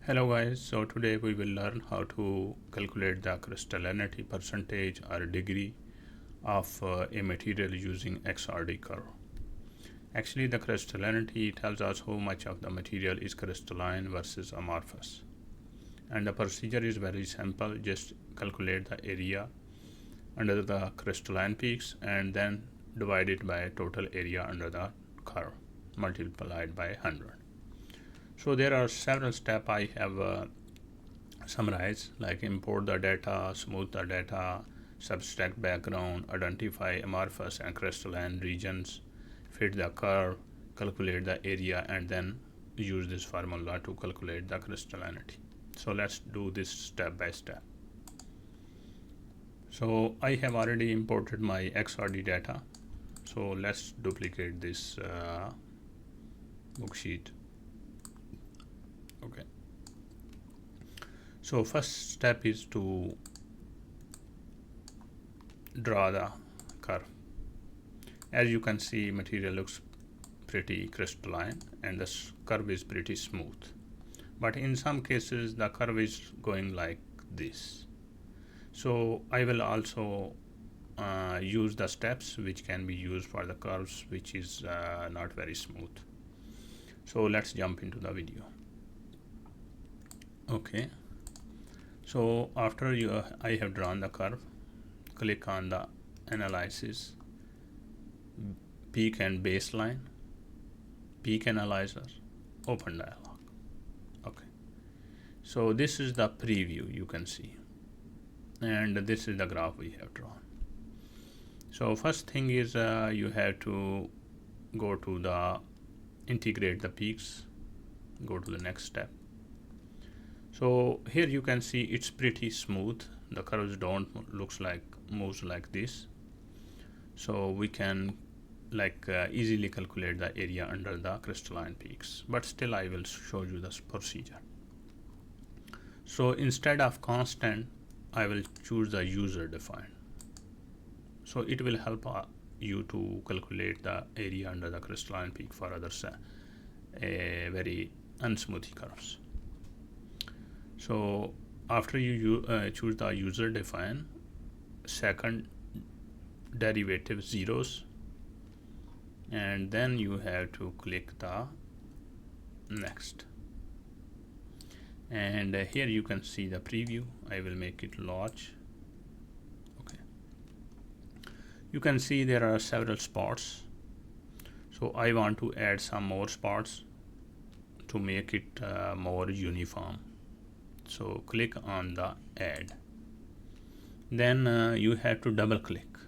Hello guys, so today we will learn how to calculate the crystallinity percentage or degree of a material using XRD curve. Actually, the crystallinity tells us how much of the material is crystalline versus amorphous. And the procedure is very simple. Just calculate the area under the crystalline peaks and then divide it by total area under the curve multiplied by 100. So there are several steps I have summarized, like import the data, smooth the data, subtract background, identify amorphous and crystalline regions, fit the curve, calculate the area, and then use this formula to calculate the crystallinity. So let's do this step by step. So I have already imported my XRD data. So let's duplicate this worksheet. Okay. So first step is to draw the curve. As you can see, material looks pretty crystalline and the curve is pretty smooth. But in some cases the curve is going like this. So I will also use the steps which can be used for the curves which is not very smooth. So let's jump into the video. Okay, so after I have drawn the curve, click on the analysis, peak and baseline, peak analyzer, open dialog. Okay, so this is the preview you can see, and this is the graph we have drawn. So first thing is you have to go to the integrate the peaks, go to the next step. So here you can see it's pretty smooth. The curves don't moves like this. So we can easily calculate the area under the crystalline peaks. But still I will show you this procedure. So instead of constant, I will choose the user defined. So it will help you to calculate the area under the crystalline peak for other very unsmooth curves. So after you choose the user define, second derivative zeros, and then you have to click the next. And here you can see the preview. I will make it large. Okay, you can see there are several spots. So I want to add some more spots to make it more uniform. So click on the add, then you have to double click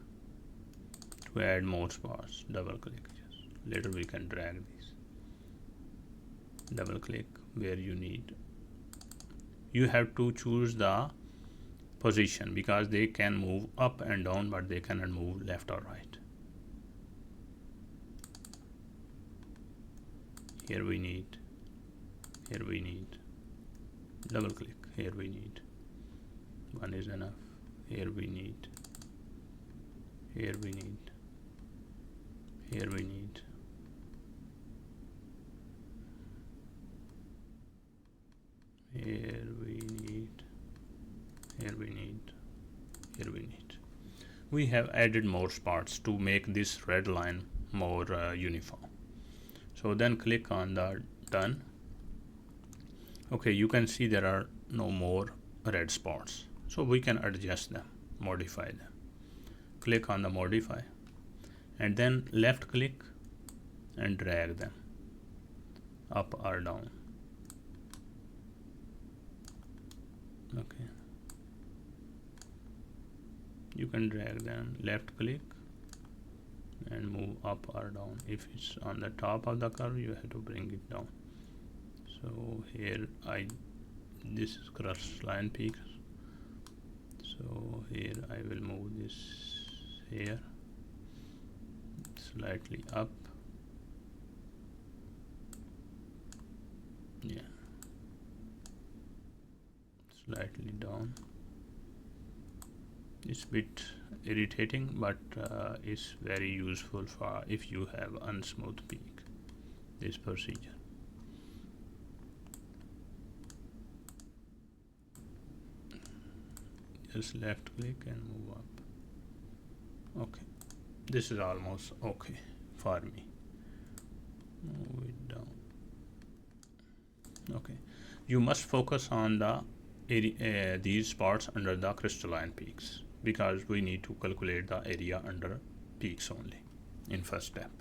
to add more spots. Double click, yes. Later we can drag these. Double click where you need. You have to choose the position because they can move up and down, but they cannot move left or right. Here we need, double click, here we need, one is enough, here we need, here we need, here we need, here we need, here we need, here we need. We have added more spots to make this red line more uniform. So then click on the done. Okay, you can see there are no more red spots, so we can adjust them, modify them. Click on the modify and then left click and drag them up or down. Okay, you can drag them, left click and move up or down. If it's on the top of the curve, you have to bring it down. So here this is crystalline peaks. So here I will move this here slightly up. Yeah, slightly down. It's a bit irritating, but it's very useful for if you have unsmooth peak, this procedure. just left click and move up. Okay, this is almost okay for me. Move it down. Okay, you must focus on the area, these spots under the crystalline peaks, because we need to calculate the area under peaks only in first step.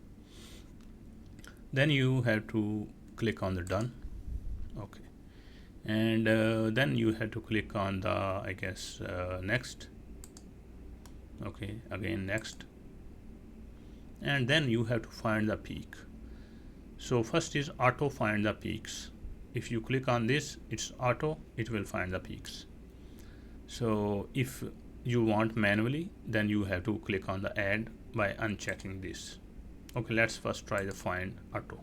Then you have to click on the done. Okay, and then you have to click on the, I guess, next. Okay, again next, and then you have to find the peak. So first is auto find the peaks. If you click on this, it's auto, it will find the peaks. So if you want manually, then you have to click on the add by unchecking this. Okay, let's first try the find auto.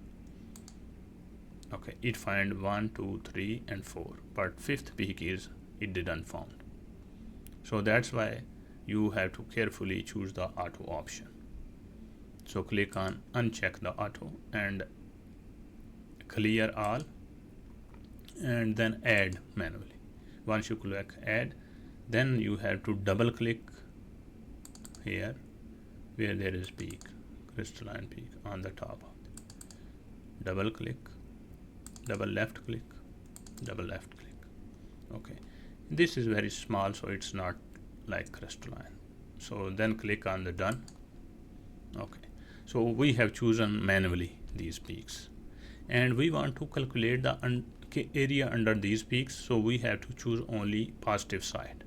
Okay, it find 1, 2, 3 and 4, but fifth peak is it didn't found. So that's why you have to carefully choose the auto option. So click on uncheck the auto and clear all, and then add manually. Once you click add, then you have to double click here where there is peak, crystalline peak on the top of it. Double click, double left click, double left click. Okay, this is very small, so it's not like crystalline. So then click on the done. Okay, so we have chosen manually these peaks, and we want to calculate the area under these peaks, so we have to choose only positive side.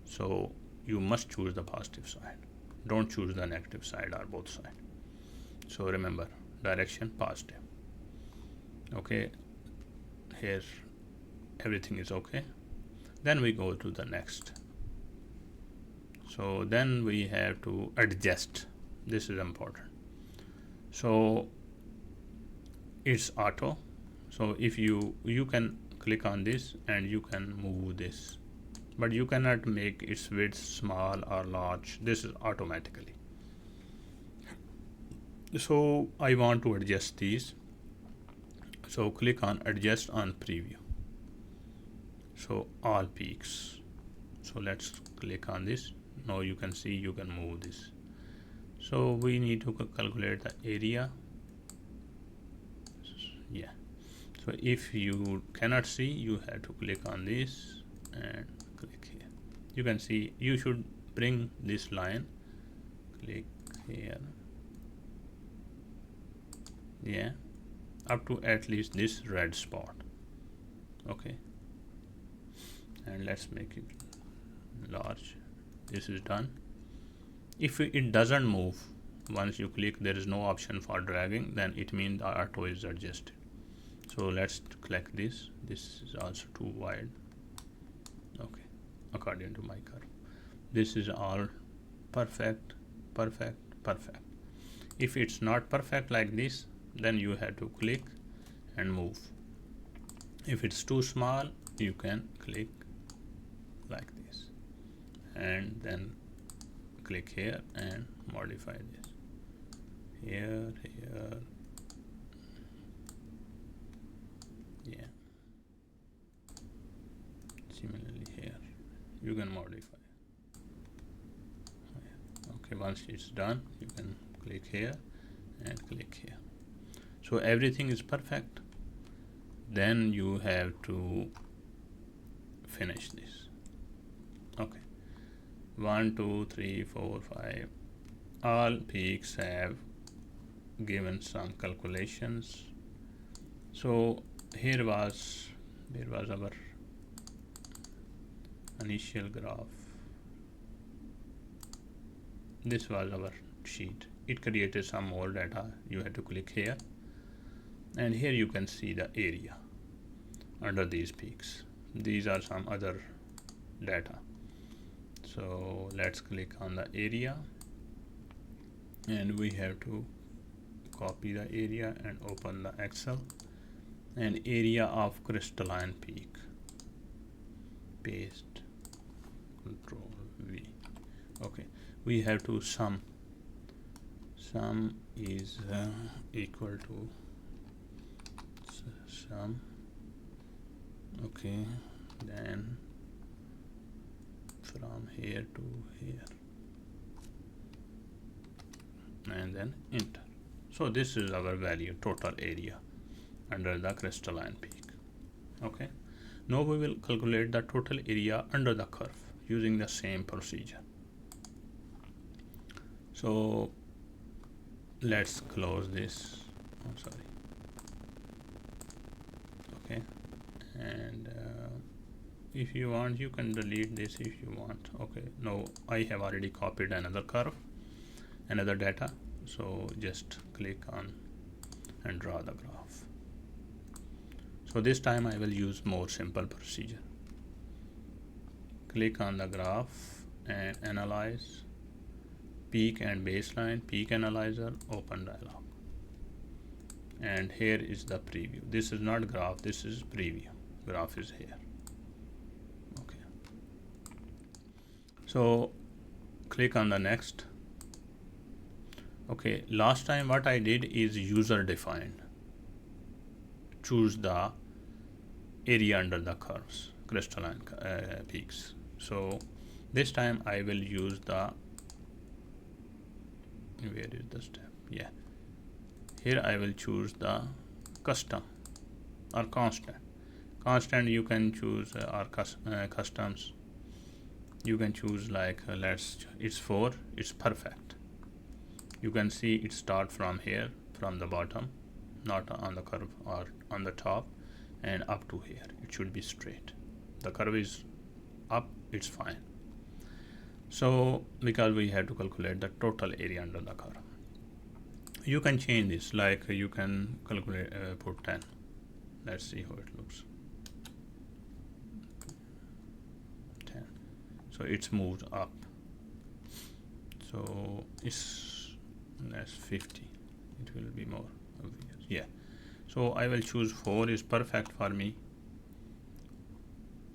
So you must choose the positive side, don't choose the negative side or both sides. So remember, direction positive. Okay, here everything is okay. Then we go to the next. So then we have to adjust. This is important. So it's auto. So if you can click on this and you can move this, but you cannot make its width small or large. This is automatically. So I want to adjust these. So click on adjust on preview. So all peaks. So let's click on this. Now you can see you can move this. So we need to calculate the area. Yeah. So if you cannot see, you have to click on this and click here. You can see you should bring this line. Click here. Yeah, up to at least this red spot. Okay, and let's make it large. This is done. If it doesn't move, once you click, there is no option for dragging, then it means the auto is adjusted. So let's click this. This is also too wide. Okay, according to my curve, this is all perfect, perfect, perfect. If it's not perfect like this, then you have to click and move. If it's too small, you can click like this and then click here and modify this here. Yeah, similarly here you can modify. Okay, once it's done, you can click here and click here. So everything is perfect. Then you have to finish this. Okay, 1, 2, 3, 4, 5. All peaks have given some calculations. So here was our initial graph. This was our sheet. It created some more data. You have to click here, and here you can see the area under these peaks. These are some other data. So let's click on the area, and we have to copy the area and open the Excel, and area of crystalline peak, paste, Control V. Okay, we have to sum is equal to sum. Okay, then from here to here, and then enter. So this is our value, total area under the crystalline peak. Okay, now we will calculate the total area under the curve using the same procedure. So let's close this. I'm sorry. Okay, and if you want, you can delete this if you want. Okay, now I have already copied another curve, another data, so just click on and draw the graph. So this time I will use more simple procedure. Click on the graph and analyze, peak and baseline, peak analyzer, open dialog. And here is the preview. This is not graph, this is preview. Graph is here. Okay. So click on the next. Okay, last time what I did is user defined. Choose the area under the curves, crystalline peaks. So this time I will use the, where is the step? Yeah. Here I will choose the custom or constant. Constant you can choose or customs. You can choose like it's 4, it's perfect. You can see it start from here, from the bottom, not on the curve or on the top, and up to here. It should be straight. The curve is up, it's fine. So because we have to calculate the total area under the curve. You can change this, like you can calculate, put 10. Let's see how it looks. 10. So it's moved up. So it's less 50. It will be more obvious. Yeah. So I will choose 4 is perfect for me.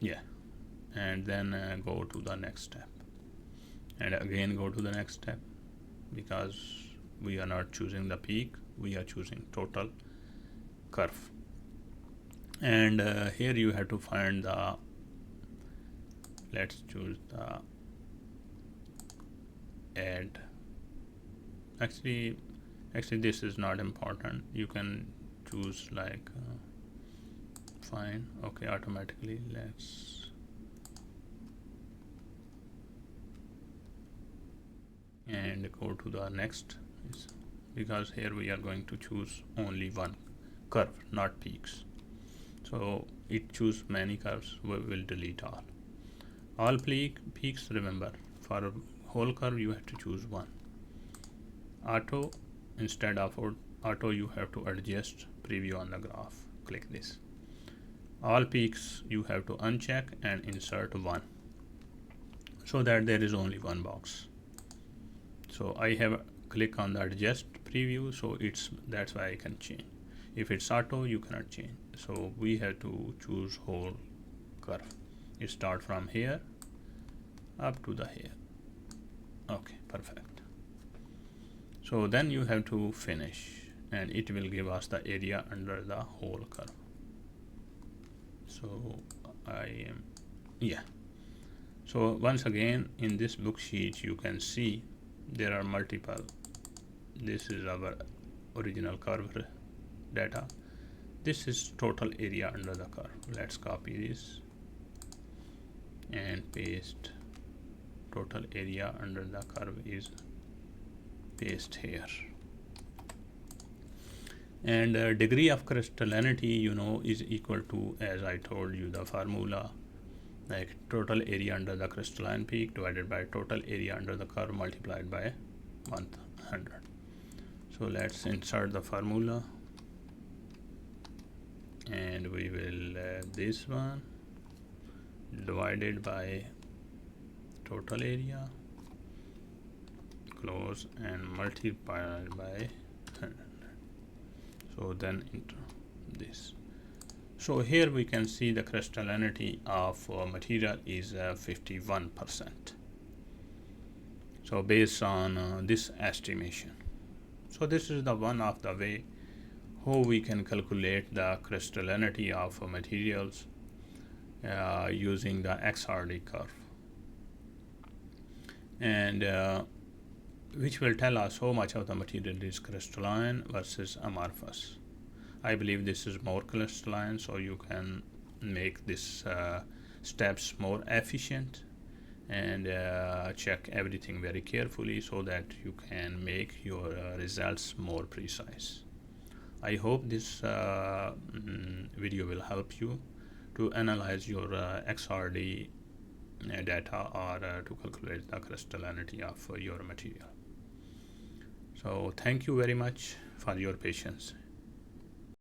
Yeah. And then go to the next step. And again go to the next step, because we are not choosing the peak, we are choosing total curve. And here you have to find the, let's choose the add. Actually this is not important. You can choose like fine. Okay, automatically let's and go to the next, because here we are going to choose only one curve, not peaks. So it choose many curves, we will delete all peaks. Remember, for a whole curve you have to choose one. Auto, instead of auto you have to adjust preview on the graph. Click this. All peaks you have to uncheck and insert one, so that there is only one box. So I have click on the adjust preview, so that's why I can change. If it's auto, you cannot change. So we have to choose whole curve. It start from here up to the here. Okay, perfect. So then you have to finish, and it will give us the area under the whole curve. So so once again, in this book sheet you can see there are multiple. This is our original curve data. This is total area under the curve. Let's copy this and paste. Total area under the curve is paste here. And degree of crystallinity, is equal to, as I told you, the formula, like total area under the crystalline peak divided by total area under the curve multiplied by 100. So let's insert the formula, and we will this one divided by total area, close, and multiplied by 100. So then enter this. So here we can see the crystallinity of material is 51%. So based on this estimation. So this is the one of the way how we can calculate the crystallinity of materials using the XRD curve. and which will tell us how much of the material is crystalline versus amorphous. I believe this is more crystalline, so you can make this steps more efficient and check everything very carefully so that you can make your results more precise. I hope this video will help you to analyze your XRD data or to calculate the crystallinity of your material. So thank you very much for your patience.